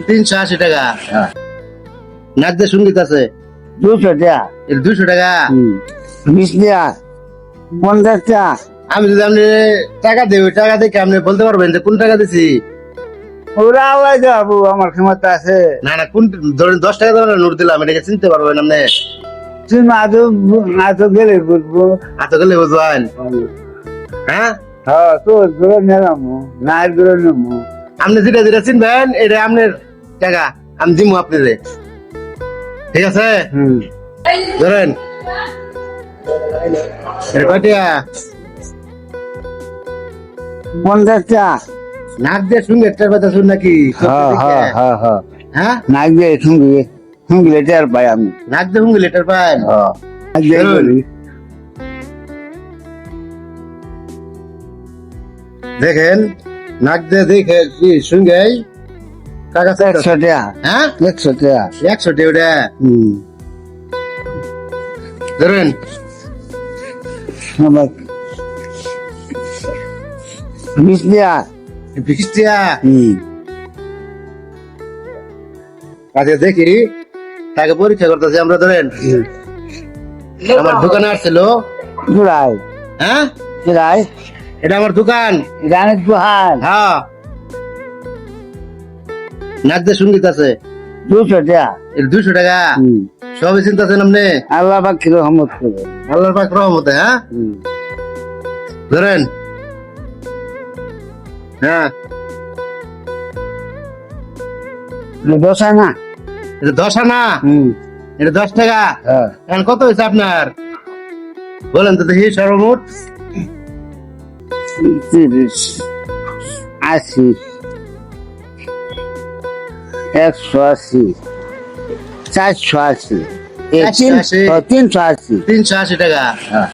380 টাকা। হ্যাঁ। নাচতে সঙ্গীত আছে 200 টাকা। 200 টাকা। 20 টাকা। 50 টাকা। আমি যদি আপনি টাকা দেই, ওই টাকা দেখে আপনি বলতে পারবেন যে কোন টাকা দিছি? ওরা আওয়াজ যাবো, আমার ক্ষমতা আছে। না না, কোন ধরেন 10 টাকা ধরে নোট দিলাম, এটাকে চিনতে পারবেন আপনি? তুই মাঝে গেলে বুঝবো। এত গেলে বুঝবেন? হ্যাঁ, হ্যাঁ, তোর ঘুরে নেলামো, নায়ের ঘুরে নেবো। আপনি যেটা যেটা চিনবেন এটা আপনার টাকা, আমি দিমু আপনাদের। ঠিক আছে, ধরেন এটা কয় টাকা? 50 টাকা। নাক দিয়ে শুনবে একটা কথা শুন নাকি? হ্যাঁ, নাক দিয়ে শুনগিলে টের পাই আমি। নাক দিয়ে শুনবে লেটার পান। নাক দিয়ে বলি। দেখেন, নাক দিয়ে দেখে কি শুনবে টাকা 100 টাকা। হ্যাঁ 100 টাকা। 100 টাকা ওটা। ধরেন আমার 20 টাকা। 20 টাকা। আচ্ছা দেখি, তাকে পরীক্ষা করতেছি আমরা। ধরেন আমার দোকানে আসছিল। জুড়াই। হ্যাঁ, জুড়াই। এটা আমার দোকান। গানের দোকান। হ্যাঁ, নাচতে সঙ্গীত আছে 200 টাকা। 200 টাকা। সবই চিন্তাছেন আপনি? আল্লাহ পাক কি রহমত করে। আল্লাহর পাক রহমতে। হ্যাঁ, ধরেন। হ্যাঁ, দশ আনা। এটা 10 আনা। এটা 10 টাকা। এখন কত হয়েছে আপনার? বলেন তো দেখি সর্বমোট। 30, 80, 180, 480, 480, 380। 380 টাকা।